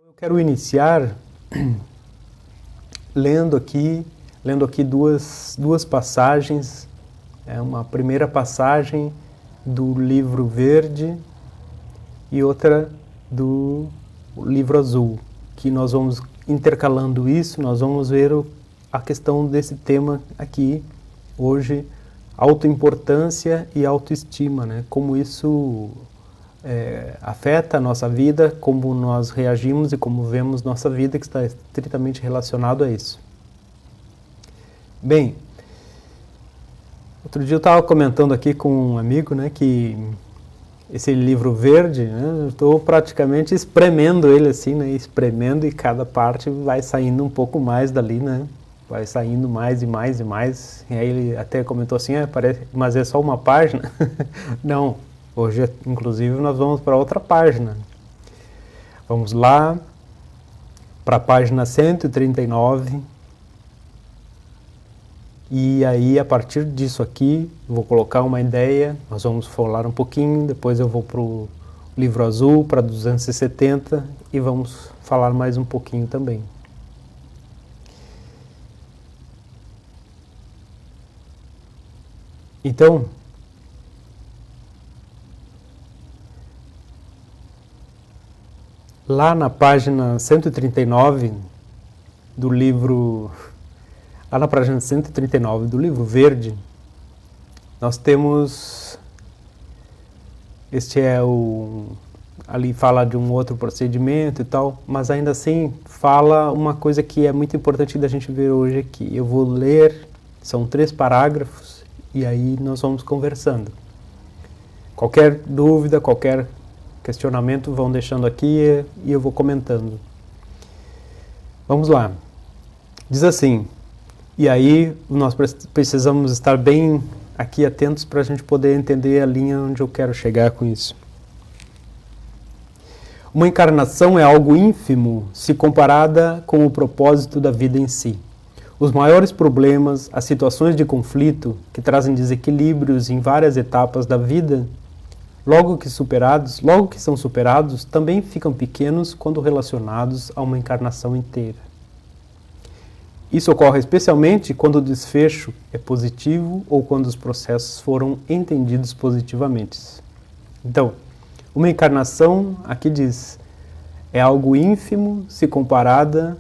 Eu quero iniciar lendo aqui duas passagens. Uma primeira passagem do livro verde e outra do livro azul, que nós vamos intercalando isso, nós vamos ver a questão desse tema aqui hoje, autoimportância e autoestima, né? Como isso afeta a nossa vida, como nós reagimos e como vemos nossa vida, que está estritamente relacionado a isso. Bem, outro dia eu estava comentando aqui com um amigo, né, que esse livro verde, né, eu estou praticamente espremendo ele assim, né, espremendo, e cada parte vai saindo um pouco mais dali, né, vai saindo mais e mais e mais. E aí ele até comentou assim, parece, mas é só uma página? Não, hoje inclusive nós vamos para outra página. Vamos lá para a página 139. E aí, a partir disso aqui, vou colocar uma ideia, nós vamos falar um pouquinho, depois eu vou para o livro azul, para 270, e vamos falar mais um pouquinho também. Então, lá na página 139 do livro... Lá na página 139 do livro verde, nós temos, ali fala de um outro procedimento e tal, mas ainda assim fala uma coisa que é muito importante da gente ver hoje aqui. Eu vou ler, são 3 parágrafos, e aí nós vamos conversando. Qualquer dúvida, qualquer questionamento, vão deixando aqui e eu vou comentando. Vamos lá. Diz assim... E aí nós precisamos estar bem aqui atentos para a gente poder entender a linha onde eu quero chegar com isso. Uma encarnação é algo ínfimo se comparada com o propósito da vida em si. Os maiores problemas, as situações de conflito que trazem desequilíbrios em várias etapas da vida, logo que são superados, também ficam pequenos quando relacionados a uma encarnação inteira. Isso ocorre especialmente quando o desfecho é positivo ou quando os processos foram entendidos positivamente. Então, uma encarnação, aqui diz, é algo ínfimo se comparada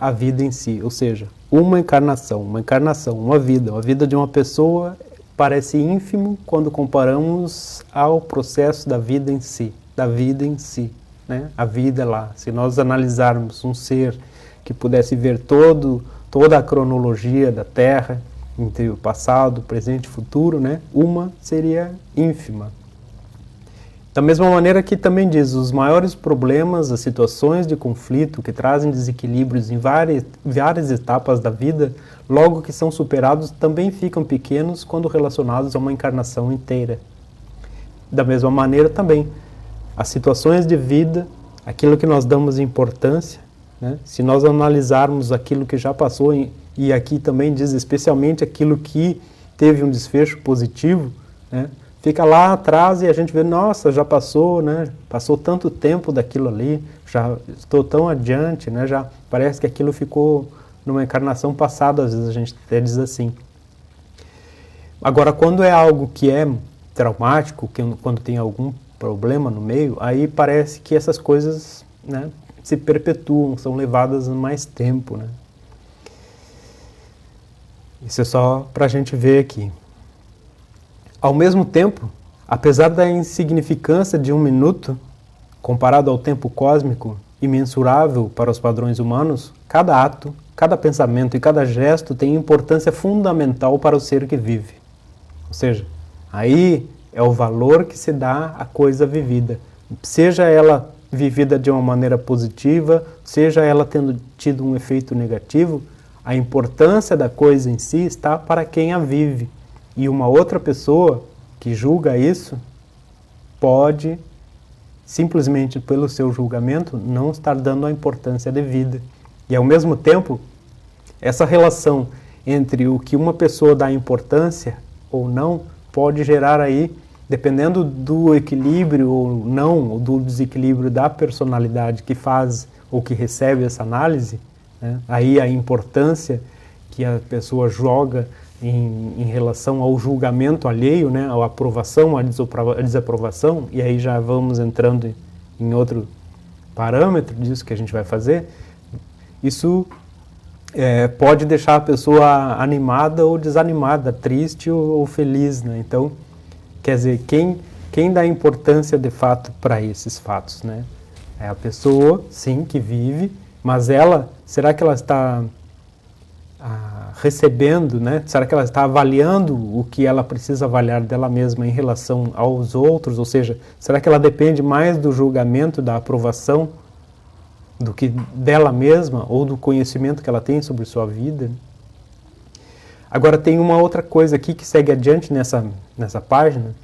à vida em si. Ou seja, uma encarnação, uma vida de uma pessoa parece ínfimo quando comparamos ao processo da vida em si, né? A vida lá, se nós analisarmos um ser que pudesse ver toda a cronologia da Terra, entre o passado, presente e futuro, né? Uma seria ínfima. Da mesma maneira que também diz, os maiores problemas, as situações de conflito que trazem desequilíbrios em várias etapas da vida, logo que são superados, também ficam pequenos quando relacionados a uma encarnação inteira. Da mesma maneira também, as situações de vida, aquilo que nós damos importância, né? Se nós analisarmos aquilo que já passou, e aqui também diz especialmente aquilo que teve um desfecho positivo, né? Fica lá atrás e a gente vê, nossa, já passou, né? Passou tanto tempo daquilo ali, já estou tão adiante, né? Já parece que aquilo ficou numa encarnação passada, às vezes a gente até diz assim. Agora, quando é algo que é traumático, quando tem algum problema no meio, aí parece que essas coisas, né, se perpetuam, são levadas mais tempo, né? Isso é só para a gente ver aqui. Ao mesmo tempo, apesar da insignificância de um minuto, comparado ao tempo cósmico, imensurável para os padrões humanos, cada ato, cada pensamento e cada gesto tem importância fundamental para o ser que vive. Ou seja, aí é o valor que se dá à coisa vivida. Seja ela vivida de uma maneira positiva, seja ela tendo tido um efeito negativo, a importância da coisa em si está para quem a vive. E uma outra pessoa que julga isso pode, simplesmente pelo seu julgamento, não estar dando a importância devida. E ao mesmo tempo, essa relação entre o que uma pessoa dá importância ou não pode gerar aí dependendo do equilíbrio ou não, ou do desequilíbrio da personalidade que faz ou que recebe essa análise, né, aí a importância que a pessoa joga em relação ao julgamento alheio, né, à aprovação, à desaprovação, e aí já vamos entrando em outro parâmetro disso que a gente vai fazer, isso pode deixar a pessoa animada ou desanimada, triste ou feliz, né? Então, quer dizer, quem dá importância de fato para esses fatos, né? É a pessoa, sim, que vive, mas ela, será que ela está recebendo, né? Será que ela está avaliando o que ela precisa avaliar dela mesma em relação aos outros? Ou seja, será que ela depende mais do julgamento, da aprovação, do que dela mesma ou do conhecimento que ela tem sobre sua vida? Agora tem uma outra coisa aqui que segue adiante nessa página.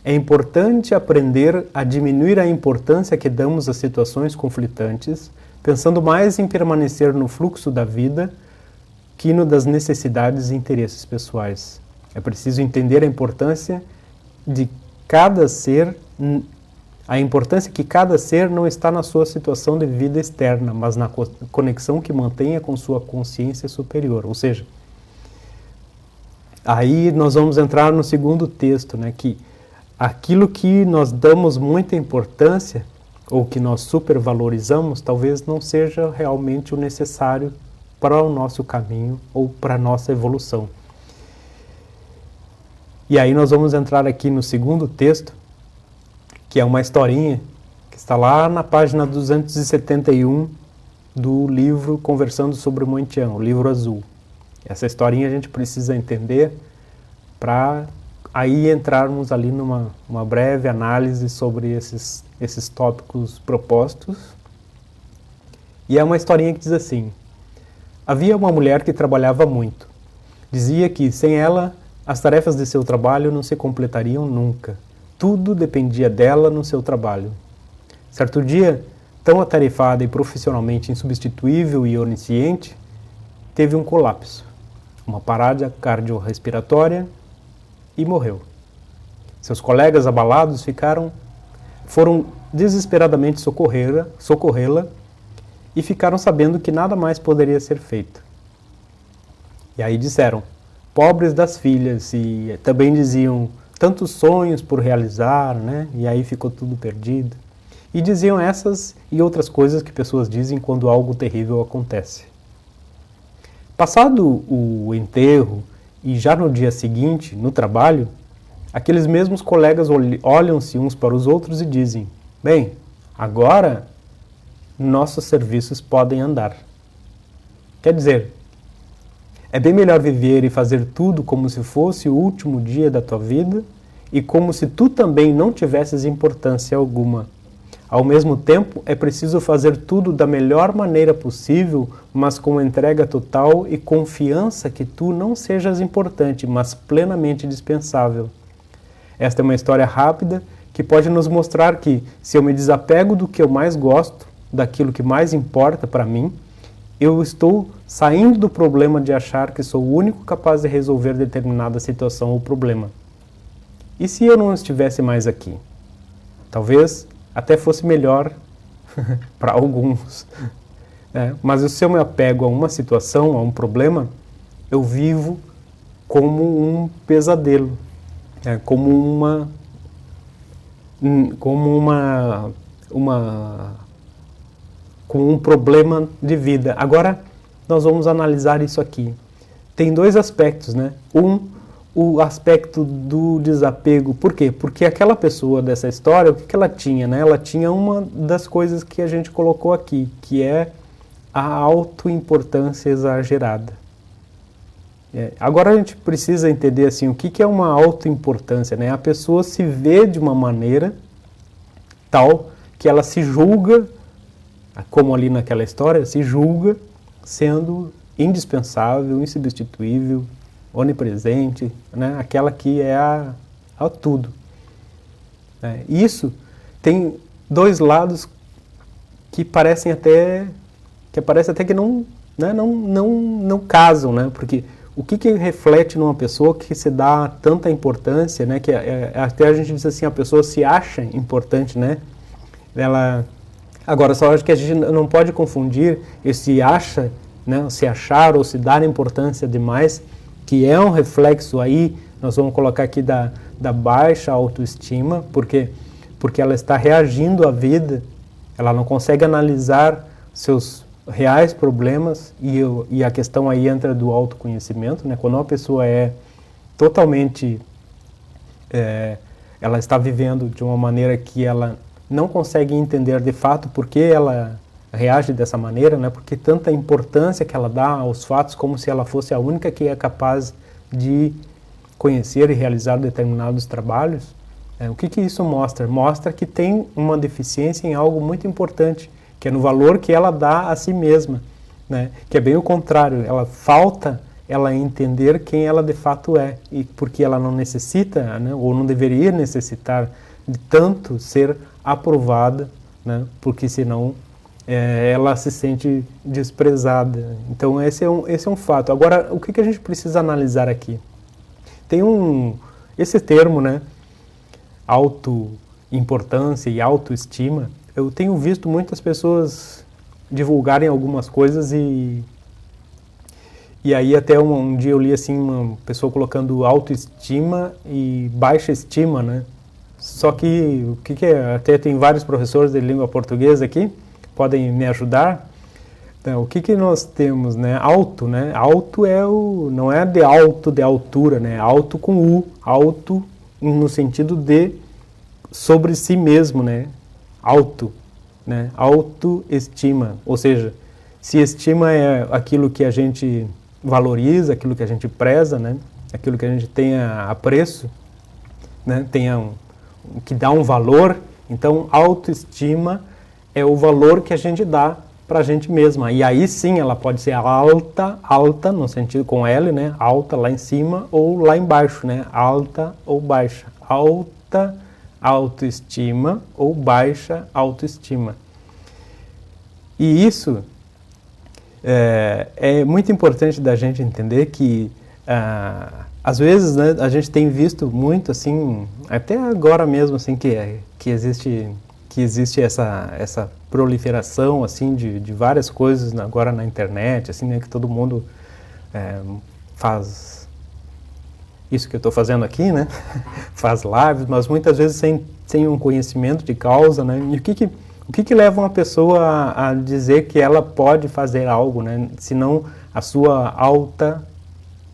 É importante aprender a diminuir a importância que damos às situações conflitantes, pensando mais em permanecer no fluxo da vida que no das necessidades e interesses pessoais. É preciso entender a importância de cada ser, a importância que cada ser não está na sua situação de vida externa, mas na conexão que mantenha com sua consciência superior. Ou seja, aí nós vamos entrar no segundo texto, né, que aquilo que nós damos muita importância ou que nós supervalorizamos talvez não seja realmente o necessário para o nosso caminho ou para a nossa evolução. E aí nós vamos entrar aqui no segundo texto, que é uma historinha que está lá na página 271 do livro Conversando sobre o Montian, o livro azul. Essa historinha a gente precisa entender para aí entrarmos ali numa breve análise sobre esses tópicos propostos. E é uma historinha que diz assim: havia uma mulher que trabalhava muito. Dizia que, sem ela, as tarefas de seu trabalho não se completariam nunca. Tudo dependia dela no seu trabalho. Certo dia, tão atarefada e profissionalmente insubstituível e onisciente, teve um colapso, uma parada cardiorrespiratória e morreu. Seus colegas abalados foram desesperadamente socorrê-la e ficaram sabendo que nada mais poderia ser feito. E aí disseram, pobres das filhas, e também diziam, tantos sonhos por realizar, né? E aí ficou tudo perdido. E diziam essas e outras coisas que pessoas dizem quando algo terrível acontece. Passado o enterro e já no dia seguinte, no trabalho, aqueles mesmos colegas olham-se uns para os outros e dizem, bem, agora nossos serviços podem andar. Quer dizer, é bem melhor viver e fazer tudo como se fosse o último dia da tua vida e como se tu também não tivesses importância alguma. Ao mesmo tempo, é preciso fazer tudo da melhor maneira possível, mas com entrega total e confiança que tu não sejas importante, mas plenamente dispensável. Esta é uma história rápida que pode nos mostrar que, se eu me desapego do que eu mais gosto, daquilo que mais importa para mim, eu estou saindo do problema de achar que sou o único capaz de resolver determinada situação ou problema. E se eu não estivesse mais aqui? Talvez até fosse melhor para alguns. Mas se eu me apego a uma situação, a um problema, eu vivo como um pesadelo, como um problema de vida. Agora, nós vamos analisar isso aqui. Tem dois aspectos, né? O aspecto do desapego. Por quê? Porque aquela pessoa dessa história, o que ela tinha, né? Ela tinha uma das coisas que a gente colocou aqui, que é a autoimportância exagerada. Agora a gente precisa entender assim, o que é uma autoimportância, né? A pessoa se vê de uma maneira tal que ela se julga, como ali naquela história, se julga sendo indispensável, insubstituível, onipresente, né? Aquela que é a tudo. Isso tem dois lados que parecem até que não casam, né? Porque o que reflete numa pessoa que se dá tanta importância, né? Que até a gente diz assim, a pessoa se acha importante, né? Agora, só acho que a gente não pode confundir esse acha, né? Se achar ou se dar importância demais, que é um reflexo aí, nós vamos colocar aqui da baixa autoestima, porque ela está reagindo à vida, ela não consegue analisar seus reais problemas, e a questão aí entra do autoconhecimento, né? Quando uma pessoa é totalmente, ela está vivendo de uma maneira que ela não consegue entender de fato por que ela reage dessa maneira, né? Porque tanta importância que ela dá aos fatos, como se ela fosse a única que é capaz de conhecer e realizar determinados trabalhos. O que isso mostra? Mostra que tem uma deficiência em algo muito importante, que é no valor que ela dá a si mesma, né? Que é bem o contrário, falta ela entender quem ela de fato é, e porque ela não necessita, né, ou não deveria necessitar de tanto ser aprovada, né, porque senão ela se sente desprezada. Então esse é um fato. Agora, o que a gente precisa analisar aqui? Tem esse termo, né, autoimportância e autoestima. Eu tenho visto muitas pessoas divulgarem algumas coisas e aí até um dia eu li assim uma pessoa colocando autoestima e baixa estima, né? Só que o que é? Até tem vários professores de língua portuguesa aqui, podem me ajudar. Então, o que nós temos, né? Alto, né? Alto não é de alto de altura, né? Alto com U, alto no sentido de sobre si mesmo, né? Alto, né? Autoestima, ou seja, se estima é aquilo que a gente valoriza, aquilo que a gente preza, né? Aquilo que a gente tenha apreço, né? Que dá um valor. Então, autoestima é o valor que a gente dá para a gente mesma. E aí sim ela pode ser alta no sentido com L, né? Alta lá em cima ou lá embaixo, né? Alta ou baixa. Alta autoestima ou baixa autoestima. E isso é muito importante da gente entender que às vezes, né, a gente tem visto muito assim, até agora mesmo assim que existe essa proliferação assim de várias coisas agora na internet, assim, né, que todo mundo faz isso que eu estou fazendo aqui, né? Faz lives, mas muitas vezes sem um conhecimento de causa, né? E o que leva uma pessoa a dizer que ela pode fazer algo, né? Senão a sua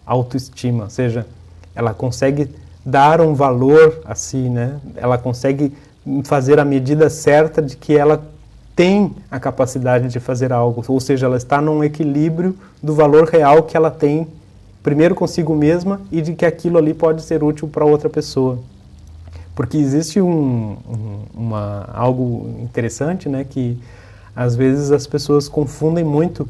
autoestima, ou seja, ela consegue dar um valor a si, né? Ela consegue fazer a medida certa de que ela tem a capacidade de fazer algo, ou seja, ela está num equilíbrio do valor real que ela tem primeiro consigo mesma e de que aquilo ali pode ser útil para outra pessoa. Porque existe algo interessante, né, que às vezes as pessoas confundem muito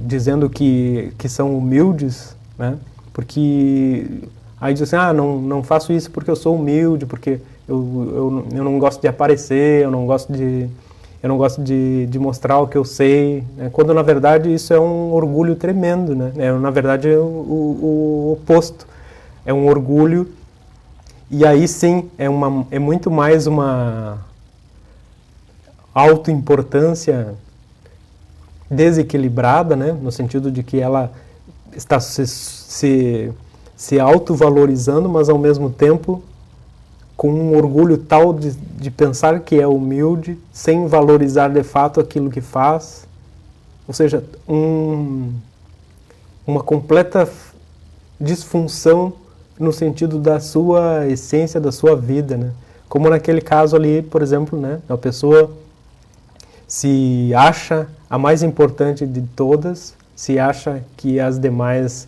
dizendo que são humildes, né, porque aí dizem assim, não faço isso porque eu sou humilde, porque eu não gosto de aparecer, eu não gosto de mostrar o que eu sei, né? Quando na verdade isso é um orgulho tremendo, né? Na verdade é o oposto, é um orgulho, e aí sim é muito mais uma autoimportância desequilibrada, né? No sentido de que ela está se autovalorizando, mas ao mesmo tempo com um orgulho tal de pensar que é humilde, sem valorizar de fato aquilo que faz. Ou seja, uma completa disfunção no sentido da sua essência, da sua vida, né? Como naquele caso ali, por exemplo, né? A pessoa se acha a mais importante de todas, se acha que as demais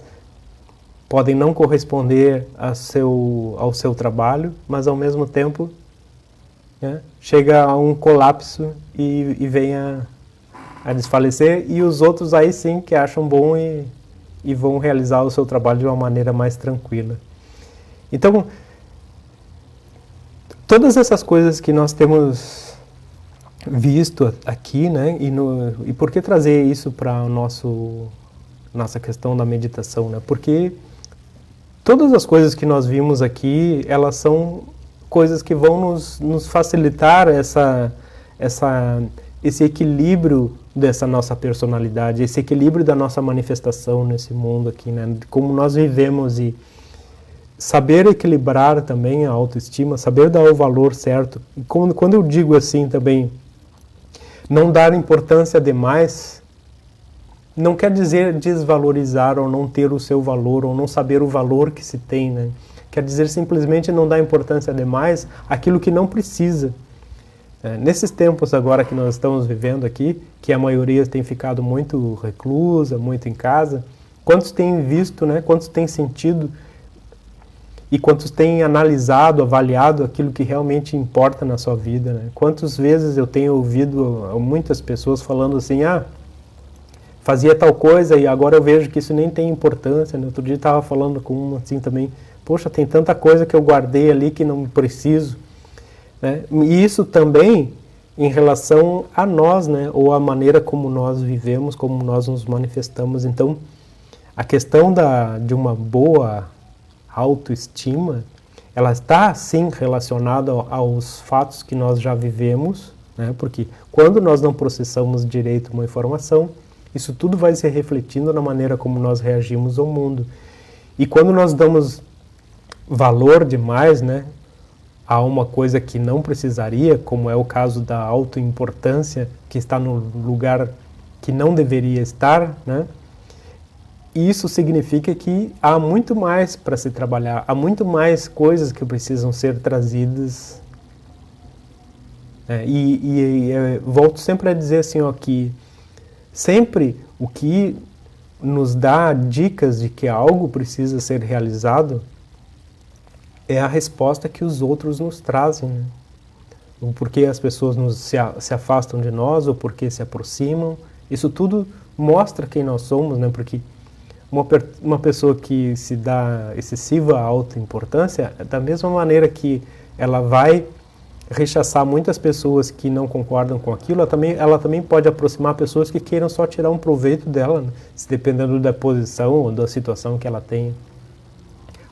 podem não corresponder ao seu trabalho, mas ao mesmo tempo, né, chega a um colapso e vem a desfalecer, e os outros aí sim que acham bom e vão realizar o seu trabalho de uma maneira mais tranquila. Então, todas essas coisas que nós temos visto aqui, né, e por que trazer isso para o nosso nossa questão da meditação, né? Porque todas as coisas que nós vimos aqui, elas são coisas que vão nos facilitar esse equilíbrio dessa nossa personalidade, esse equilíbrio da nossa manifestação nesse mundo aqui, né? De como nós vivemos, e saber equilibrar também a autoestima, saber dar o valor certo. E quando eu digo assim também, não dar importância demais, não quer dizer desvalorizar ou não ter o seu valor, ou não saber o valor que se tem, né? Quer dizer simplesmente não dar importância demais àquilo que não precisa. Nesses tempos agora que nós estamos vivendo aqui, que a maioria tem ficado muito reclusa, muito em casa, quantos têm visto, né? Quantos têm sentido e quantos têm analisado, avaliado aquilo que realmente importa na sua vida, né? Quantas vezes eu tenho ouvido muitas pessoas falando assim, fazia tal coisa e agora eu vejo que isso nem tem importância, né? Outro dia eu estava falando com um assim também, poxa, tem tanta coisa que eu guardei ali que não preciso, né? E isso também em relação a nós, né? Ou a maneira como nós vivemos, como nós nos manifestamos. Então, a questão de uma boa autoestima, ela está sim relacionada aos fatos que nós já vivemos, né? Porque quando nós não processamos direito uma informação, isso tudo vai se refletindo na maneira como nós reagimos ao mundo. E quando nós damos valor demais, né, a uma coisa que não precisaria, como é o caso da autoimportância, que está no lugar que não deveria estar, né, isso significa que há muito mais para se trabalhar, há muito mais coisas que precisam ser trazidas. Volto sempre a dizer assim, que sempre o que nos dá dicas de que algo precisa ser realizado é a resposta que os outros nos trazem, né? O porquê as pessoas se afastam de nós, ou porquê se aproximam. Isso tudo mostra quem nós somos, né? Porque uma pessoa que se dá excessiva autoimportância, da mesma maneira que ela vai rechaçar muitas pessoas que não concordam com aquilo, ela também pode aproximar pessoas que queiram só tirar um proveito dela, né? Dependendo da posição ou da situação que ela tenha.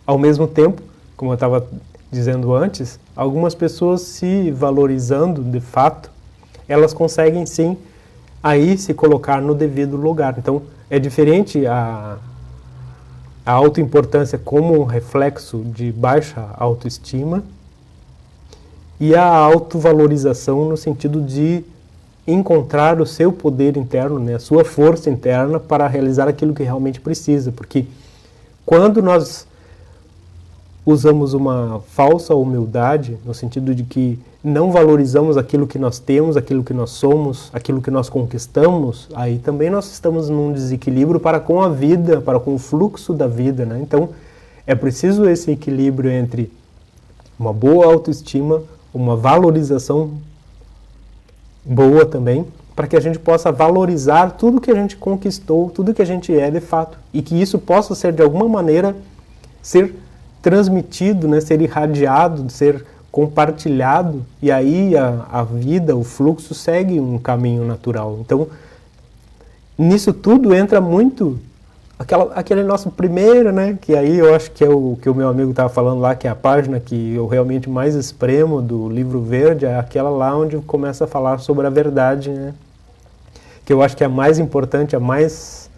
Ao mesmo tempo, como eu estava dizendo antes, algumas pessoas se valorizando de fato, elas conseguem sim aí se colocar no devido lugar. Então, é diferente a autoimportância como um reflexo de baixa autoestima e a autovalorização no sentido de encontrar o seu poder interno, né, a sua força interna para realizar aquilo que realmente precisa. Porque quando nós usamos uma falsa humildade, no sentido de que não valorizamos aquilo que nós temos, aquilo que nós somos, aquilo que nós conquistamos, aí também nós estamos num desequilíbrio para com a vida, para com o fluxo da vida, né? Então, é preciso esse equilíbrio entre uma boa autoestima, uma valorização boa também, para que a gente possa valorizar tudo que a gente conquistou, tudo que a gente é de fato, e que isso possa ser, de alguma maneira, ser transmitido, né, ser irradiado, ser compartilhado, e aí a vida, o fluxo segue um caminho natural. Então, nisso tudo entra muito aquele nosso primeiro, né, que aí eu acho que é o que o meu amigo estava falando lá, que é a página que eu realmente mais espremo do livro verde, é aquela lá onde começa a falar sobre a verdade, né, que eu acho que é a mais importante, a mais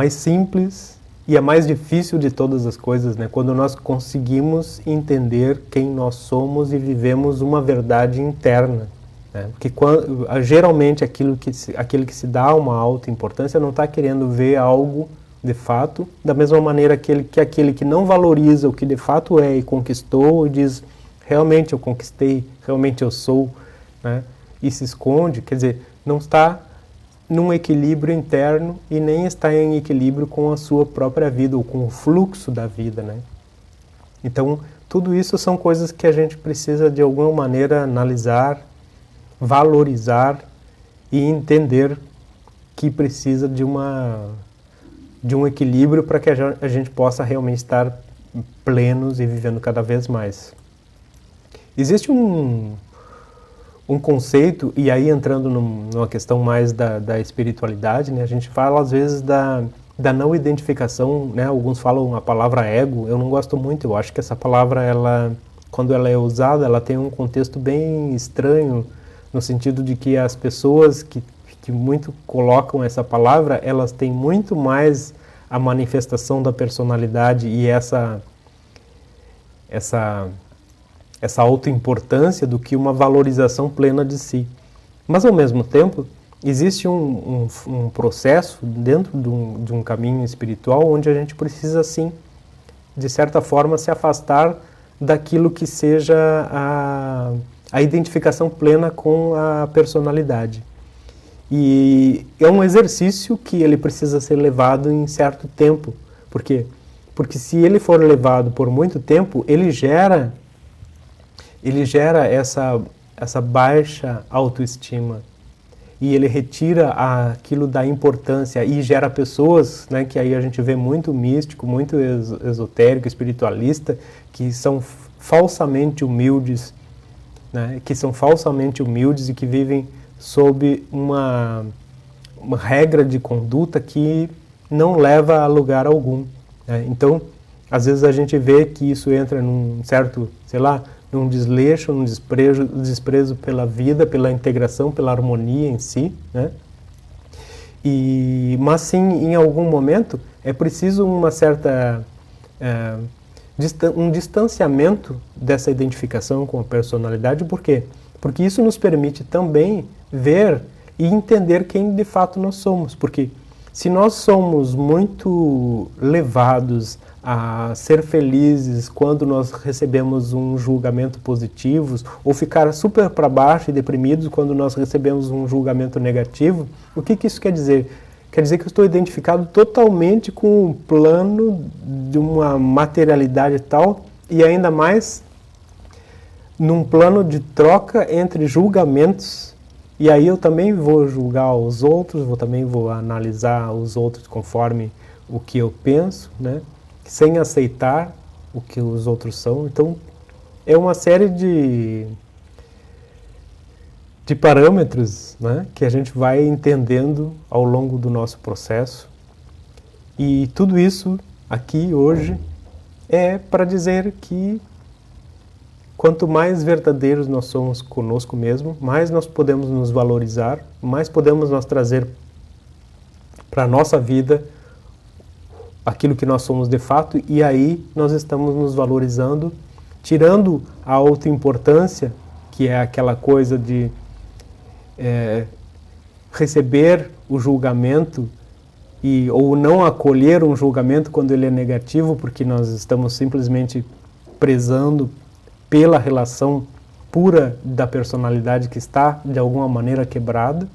simples e a mais difícil de todas as coisas, né? Quando nós conseguimos entender quem nós somos e vivemos uma verdade interna, né? Porque geralmente aquele que se dá uma alta importância não está querendo ver algo de fato, da mesma maneira que aquele que não valoriza o que de fato é e conquistou e diz, realmente eu conquistei, realmente eu sou, né? E se esconde, quer dizer, não está num equilíbrio interno e nem está em equilíbrio com a sua própria vida ou com o fluxo da vida, né? Então, tudo isso são coisas que a gente precisa de alguma maneira analisar, valorizar e entender que precisa de um equilíbrio para que a gente possa realmente estar plenos e vivendo cada vez mais. Existe um um conceito, e aí entrando numa questão mais da espiritualidade, né? A gente fala às vezes da não identificação, né? Alguns falam a palavra ego, eu não gosto muito, eu acho que essa palavra, quando ela é usada, ela tem um contexto bem estranho, no sentido de que as pessoas que muito colocam essa palavra, elas têm muito mais a manifestação da personalidade e essa autoimportância do que uma valorização plena de si. Mas, ao mesmo tempo, existe um processo dentro de um caminho espiritual onde a gente precisa, sim, de certa forma, se afastar daquilo que seja a identificação plena com a personalidade. E é um exercício que ele precisa ser levado em certo tempo. Por quê? Porque se ele for levado por muito tempo, ele gera essa baixa autoestima e ele retira aquilo da importância e gera pessoas, né, que aí a gente vê muito místico, muito esotérico, espiritualista, que são falsamente humildes, né, e que vivem sob uma regra de conduta que não leva a lugar algum, né? Então, às vezes a gente vê que isso entra num certo, sei lá, num desleixo, num desprezo pela vida, pela integração, pela harmonia em si, né? Mas sim, em algum momento, é preciso uma certa um distanciamento dessa identificação com a personalidade. Por quê? Porque isso nos permite também ver e entender quem de fato nós somos. Porque se nós somos muito levados a ser felizes quando nós recebemos um julgamento positivo, ou ficar super para baixo e deprimidos quando nós recebemos um julgamento negativo, o que isso quer dizer? Quer dizer que eu estou identificado totalmente com o plano de uma materialidade tal, e ainda mais num plano de troca entre julgamentos. E aí eu também vou julgar os outros, também vou analisar os outros conforme o que eu penso, né? Sem aceitar o que os outros são. Então, é uma série de parâmetros, né, que a gente vai entendendo ao longo do nosso processo. E tudo isso aqui hoje é para dizer que quanto mais verdadeiros nós somos conosco mesmo, mais nós podemos nos valorizar, mais podemos nós trazer para a nossa vida aquilo que nós somos de fato, e aí nós estamos nos valorizando, tirando a autoimportância, que é aquela coisa de receber o julgamento ou não acolher um julgamento quando ele é negativo, porque nós estamos simplesmente prezando pela relação pura da personalidade que está, de alguma maneira, quebrada,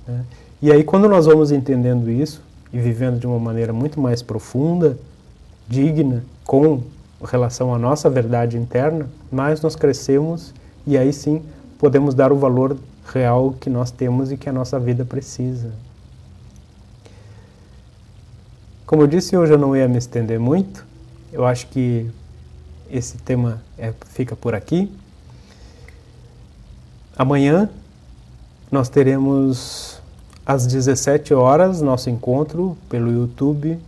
né? E aí, quando nós vamos entendendo isso e vivendo de uma maneira muito mais profunda, digna, com relação à nossa verdade interna, mais nós crescemos e aí sim podemos dar o valor real que nós temos e que a nossa vida precisa. Como eu disse, hoje eu não ia me estender muito. Eu acho que esse tema fica por aqui. Amanhã nós teremos às 17 horas nosso encontro pelo YouTube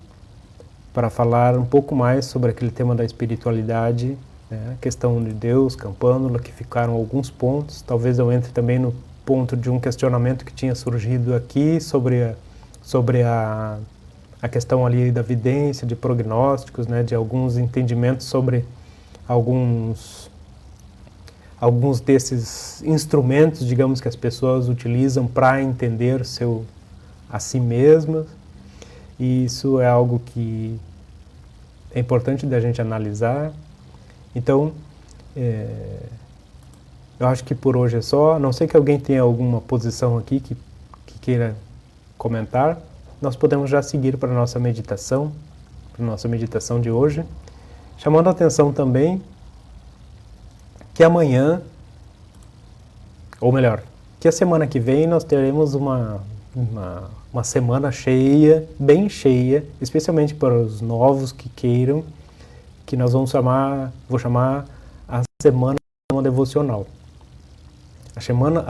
para falar um pouco mais sobre aquele tema da espiritualidade, né? A questão de Deus, Campânula, que ficaram alguns pontos. Talvez eu entre também no ponto de um questionamento que tinha surgido aqui sobre a questão ali da vidência, de prognósticos, né, de alguns entendimentos sobre alguns desses instrumentos, digamos, que as pessoas utilizam para entender a si mesmas. E isso é algo que é importante da gente analisar. Então, eu acho que por hoje é só. A não sei que alguém tenha alguma posição aqui que queira comentar, nós podemos já seguir para a nossa meditação de hoje, chamando a atenção também que amanhã, ou melhor, que a semana que vem nós teremos uma semana cheia, bem cheia, especialmente para os novos que queiram, que nós vou chamar a semana devocional. A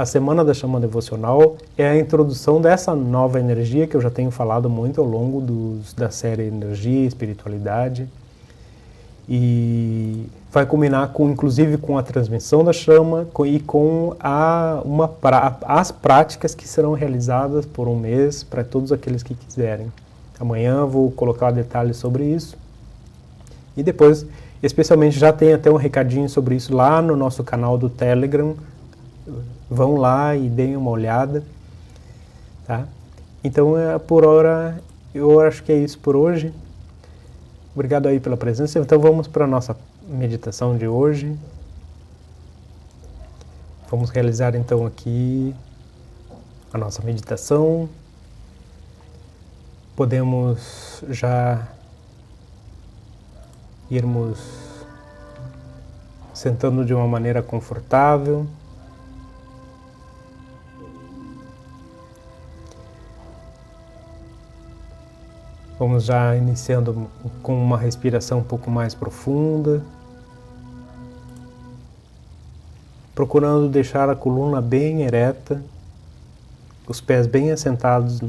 semana da chama devocional é a introdução dessa nova energia que eu já tenho falado muito ao longo da série Energia e Espiritualidade. E vai culminar inclusive com a transmissão da chama e com as práticas que serão realizadas por um mês para todos aqueles que quiserem. Amanhã vou colocar detalhes sobre isso. E depois, especialmente, já tem até um recadinho sobre isso lá no nosso canal do Telegram. Vão lá e deem uma olhada. Tá? Então, por hora, eu acho que é isso por hoje. Obrigado aí pela presença. Então vamos para a nossa meditação de hoje. Vamos realizar então aqui a nossa meditação. Podemos já irmos sentando de uma maneira confortável. Vamos já iniciando com uma respiração um pouco mais profunda, procurando deixar a coluna bem ereta, os pés bem assentados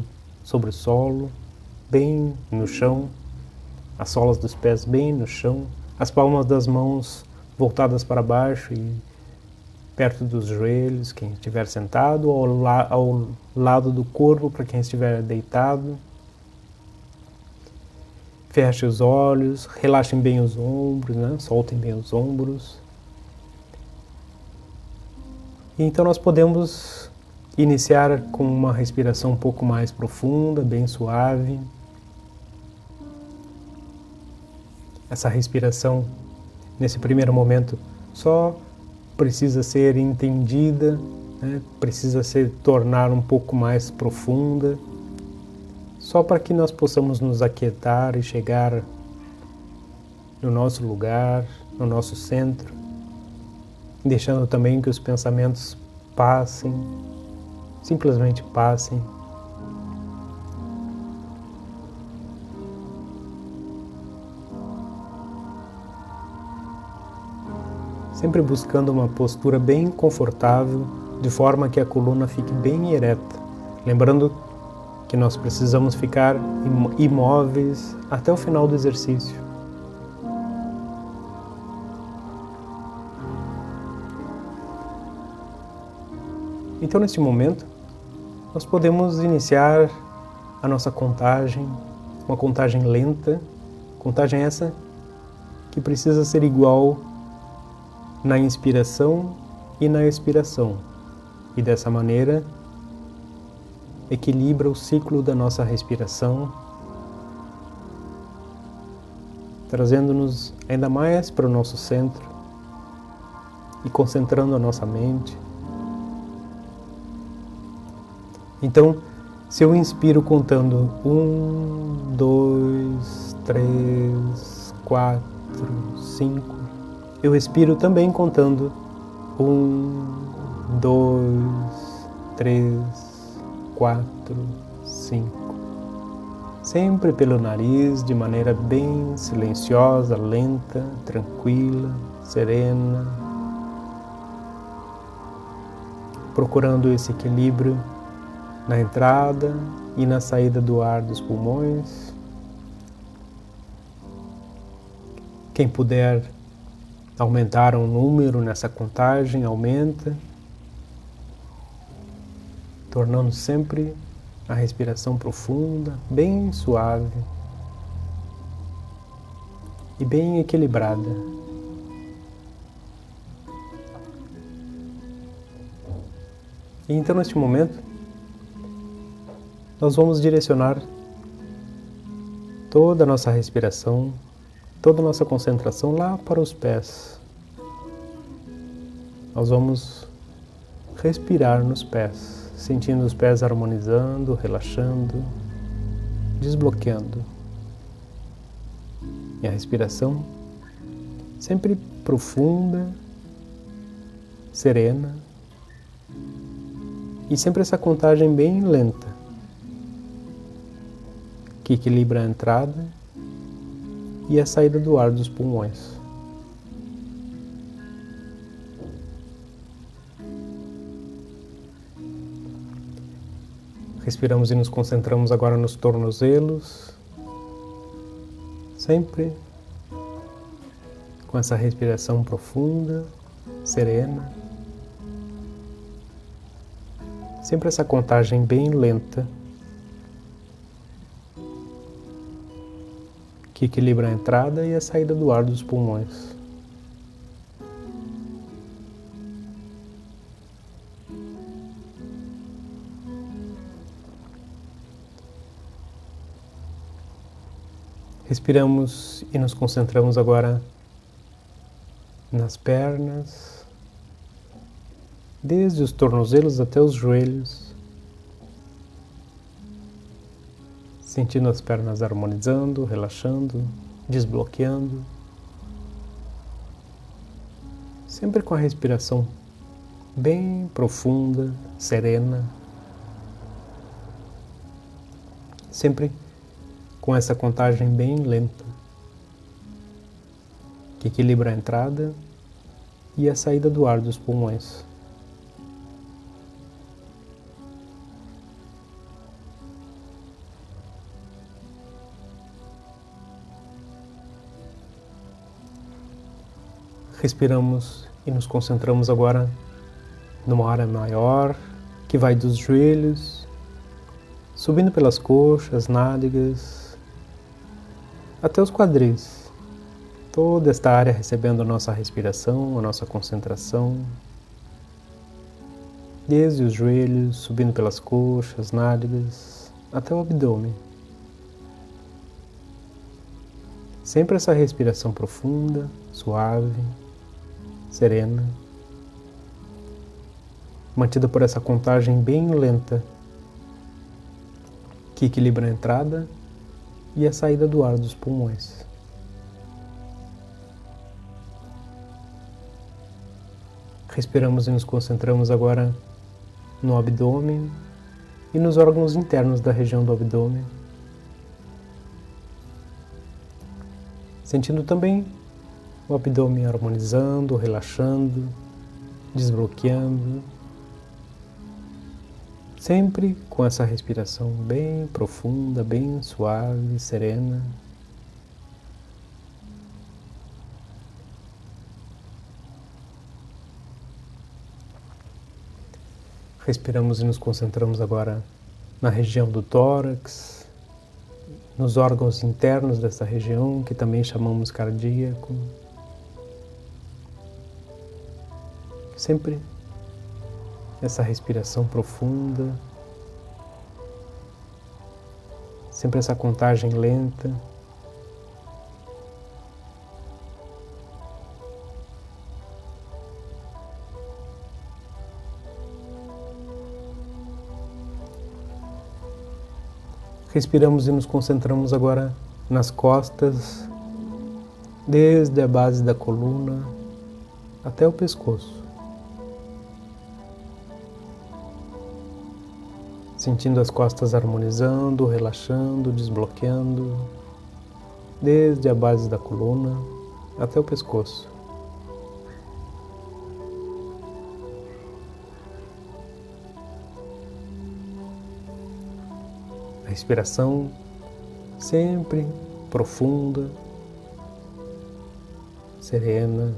sobre o solo, bem no chão, as solas dos pés bem no chão, as palmas das mãos voltadas para baixo e perto dos joelhos, quem estiver sentado, ou ao lado do corpo para quem estiver deitado. Feche os olhos, relaxem bem os ombros, né? Soltem bem os ombros. E então nós podemos iniciar com uma respiração um pouco mais profunda, bem suave. Essa respiração, nesse primeiro momento, só precisa ser entendida, né? Precisa se tornar um pouco mais profunda. Só para que nós possamos nos aquietar e chegar no nosso lugar, no nosso centro, deixando também que os pensamentos passem, simplesmente passem. Sempre buscando uma postura bem confortável, de forma que a coluna fique bem ereta. Lembrando que nós precisamos ficar imóveis até o final do exercício. Então, neste momento, nós podemos iniciar a nossa contagem, uma contagem lenta, contagem essa que precisa ser igual na inspiração e na expiração. E dessa maneira, equilibra o ciclo da nossa respiração, trazendo-nos ainda mais para o nosso centro e concentrando a nossa mente. Então, se eu inspiro contando 1, 2, 3, 4, 5, eu expiro também contando 1, 2, 3, 4, 5. Sempre pelo nariz, de maneira bem silenciosa, lenta, tranquila, serena. Procurando esse equilíbrio na entrada e na saída do ar dos pulmões. Quem puder aumentar um número nessa contagem, aumenta, tornando sempre a respiração profunda, bem suave e bem equilibrada. E então, neste momento, nós vamos direcionar toda a nossa respiração, toda a nossa concentração lá para os pés. Nós vamos respirar nos pés, sentindo os pés harmonizando, relaxando, desbloqueando. E a respiração sempre profunda, serena, e sempre essa contagem bem lenta, que equilibra a entrada e a saída do ar dos pulmões. Respiramos e nos concentramos agora nos tornozelos, sempre com essa respiração profunda, serena. Sempre essa contagem bem lenta, que equilibra a entrada e a saída do ar dos pulmões. Respiramos e nos concentramos agora nas pernas, desde os tornozelos até os joelhos, sentindo as pernas harmonizando, relaxando, desbloqueando, sempre com a respiração bem profunda, serena, sempre com essa contagem bem lenta, que equilibra a entrada e a saída do ar dos pulmões. Respiramos e nos concentramos agora numa área maior, que vai dos joelhos, subindo pelas coxas, nádegas, até os quadris. Toda esta área recebendo a nossa respiração, a nossa concentração, desde os joelhos, subindo pelas coxas, nádegas, até o abdômen. Sempre essa respiração profunda, suave, serena, mantida por essa contagem bem lenta, que equilibra a entrada e a saída do ar dos pulmões. Respiramos e nos concentramos agora no abdômen e nos órgãos internos da região do abdômen, sentindo também o abdômen harmonizando, relaxando, desbloqueando, sempre com essa respiração bem profunda, bem suave, serena. Respiramos e nos concentramos agora na região do tórax, nos órgãos internos dessa região, que também chamamos cardíaco. Sempre essa respiração profunda, sempre essa contagem lenta. Respiramos e nos concentramos agora nas costas, desde a base da coluna até o pescoço. Sentindo as costas harmonizando, relaxando, desbloqueando, desde a base da coluna até o pescoço. A respiração sempre profunda, serena,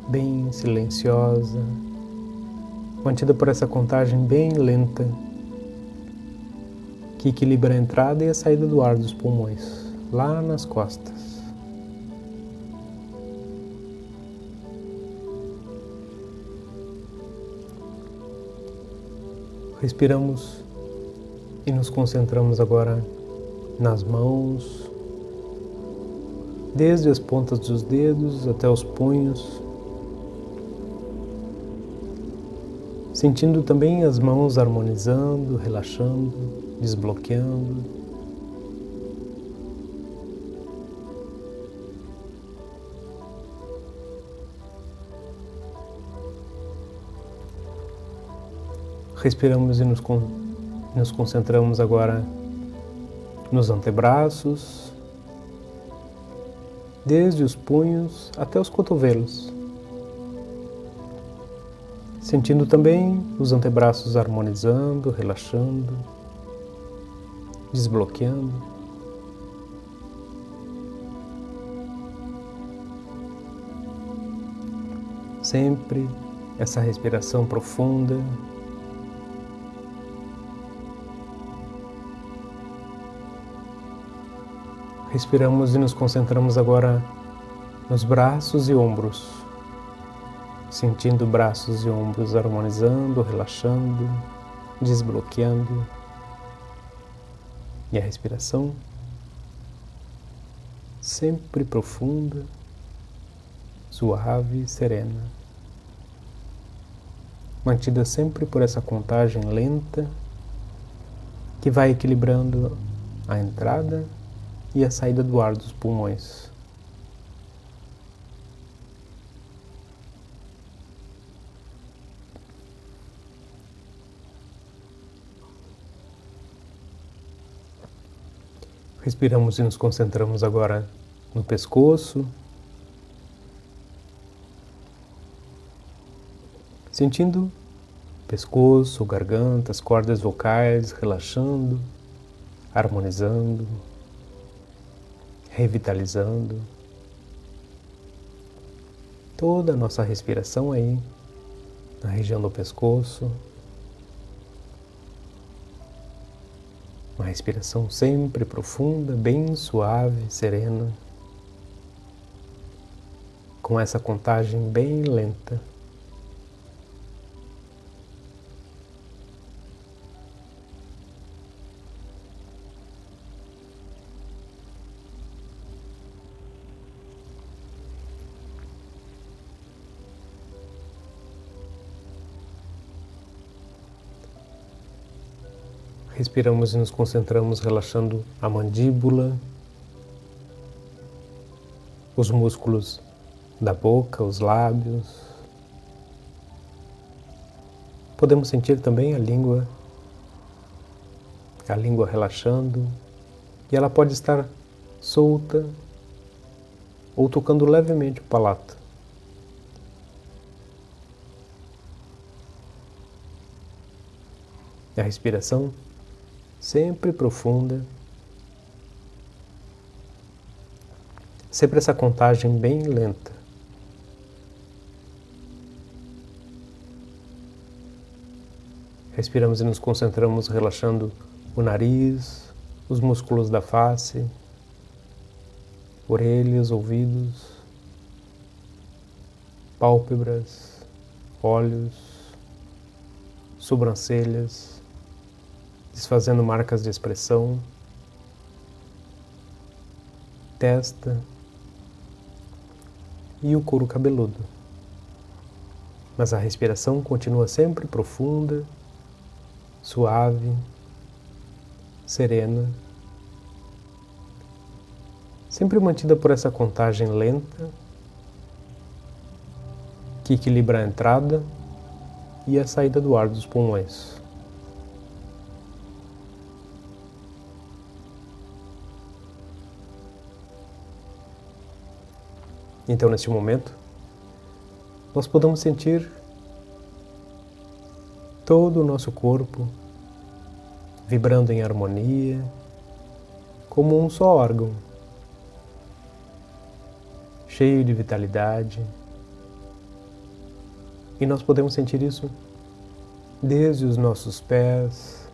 bem silenciosa, mantida por essa contagem bem lenta, que equilibra a entrada e a saída do ar dos pulmões, lá nas costas. Respiramos e nos concentramos agora nas mãos, desde as pontas dos dedos até os punhos, sentindo também as mãos harmonizando, relaxando, desbloqueando. Respiramos e nos concentramos agora nos antebraços, desde os punhos até os cotovelos, Sentindo também os antebraços harmonizando, relaxando, desbloqueando. Sempre essa respiração profunda. Respiramos e nos concentramos agora nos braços e ombros, sentindo braços e ombros harmonizando, relaxando, desbloqueando. E a respiração sempre profunda, suave e serena, mantida sempre por essa contagem lenta que vai equilibrando a entrada e a saída do ar dos pulmões. Respiramos e nos concentramos agora no pescoço, sentindo pescoço, garganta, as cordas vocais relaxando, harmonizando, revitalizando. Toda a nossa respiração aí, na região do pescoço. Uma respiração sempre profunda, bem suave, serena, com essa contagem bem lenta. Respiramos e nos concentramos relaxando a mandíbula, os músculos da boca, os lábios. Podemos sentir também a língua relaxando, e ela pode estar solta ou tocando levemente o palato. E a respiração sempre profunda, sempre essa contagem bem lenta. Respiramos e nos concentramos relaxando o nariz, os músculos da face, orelhas, ouvidos, pálpebras, olhos, sobrancelhas, desfazendo marcas de expressão, testa e o couro cabeludo. Mas a respiração continua sempre profunda, suave, serena, sempre mantida por essa contagem lenta que equilibra a entrada e a saída do ar dos pulmões. Então, neste momento, nós podemos sentir todo o nosso corpo vibrando em harmonia, como um só órgão, cheio de vitalidade. E nós podemos sentir isso desde os nossos pés,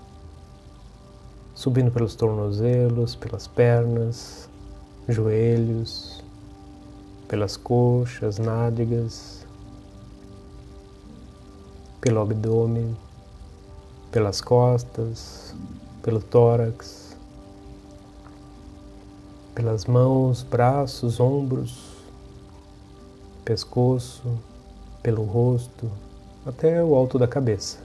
subindo pelos tornozelos, pelas pernas, joelhos, pelas coxas, nádegas, pelo abdômen, pelas costas, pelo tórax, pelas mãos, braços, ombros, pescoço, pelo rosto, até o alto da cabeça.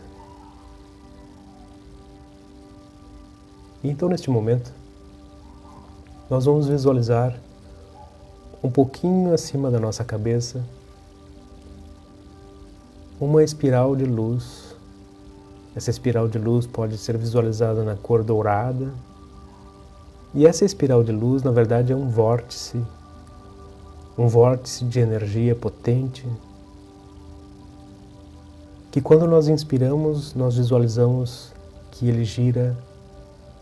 E então, neste momento, nós vamos visualizar um pouquinho acima da nossa cabeça uma espiral de luz. Essa espiral de luz pode ser visualizada na cor dourada, e essa espiral de luz, na verdade, é um vórtice de energia potente, que quando nós inspiramos, nós visualizamos que ele gira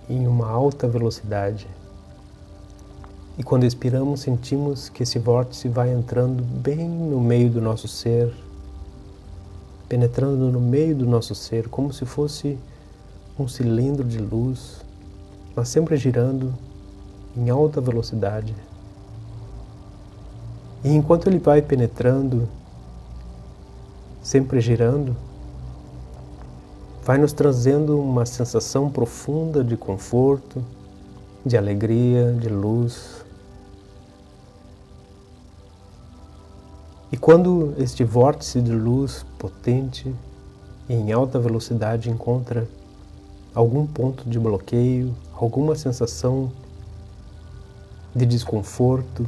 em uma alta velocidade. E quando expiramos, sentimos que esse vórtice vai entrando bem no meio do nosso ser, penetrando no meio do nosso ser, como se fosse um cilindro de luz, mas sempre girando em alta velocidade. E enquanto ele vai penetrando, sempre girando, vai nos trazendo uma sensação profunda de conforto, de alegria, de luz. E quando este vórtice de luz potente e em alta velocidade encontra algum ponto de bloqueio, alguma sensação de desconforto,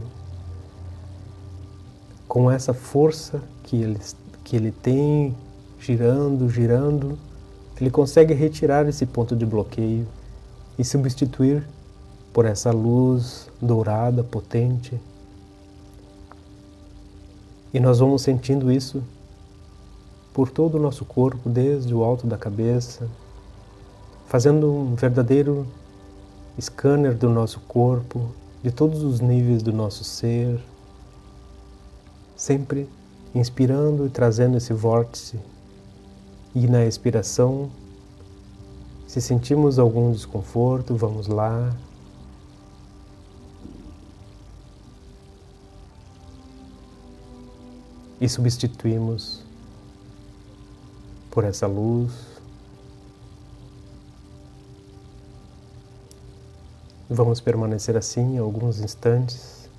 com essa força que ele tem, girando, ele consegue retirar esse ponto de bloqueio e substituir por essa luz dourada, potente. E nós vamos sentindo isso por todo o nosso corpo, desde o alto da cabeça, fazendo um verdadeiro scanner do nosso corpo, de todos os níveis do nosso ser, sempre inspirando e trazendo esse vórtice. E na expiração, se sentimos algum desconforto, vamos lá. E substituímos por essa luz. Vamos permanecer assim alguns instantes,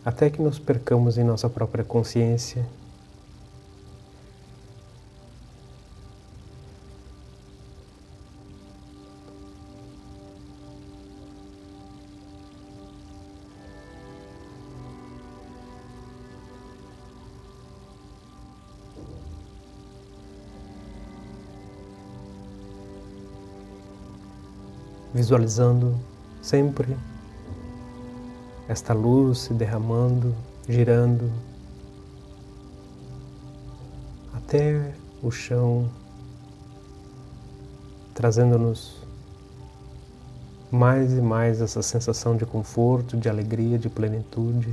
até que nos percamos em nossa própria consciência. Visualizando sempre esta luz se derramando, girando até o chão, trazendo-nos mais e mais essa sensação de conforto, de alegria, de plenitude.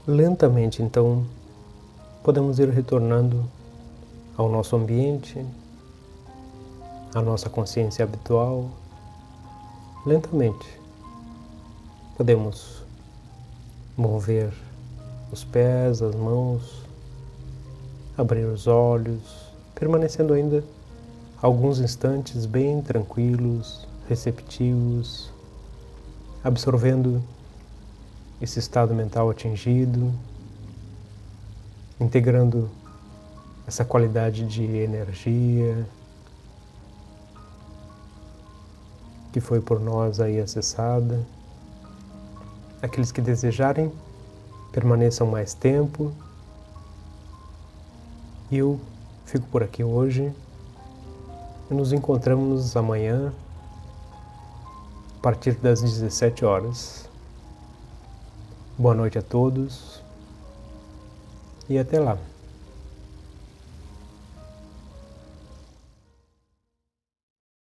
Lentamente, então, podemos ir retornando ao nosso ambiente, à nossa consciência habitual. Lentamente, podemos mover os pés, as mãos, abrir os olhos, permanecendo ainda alguns instantes bem tranquilos, receptivos, absorvendo esse estado mental atingido, integrando essa qualidade de energia que foi por nós aí acessada. Aqueles que desejarem, permaneçam mais tempo. E eu fico por aqui hoje e nos encontramos amanhã a partir das 17 horas. Boa noite a todos e até lá.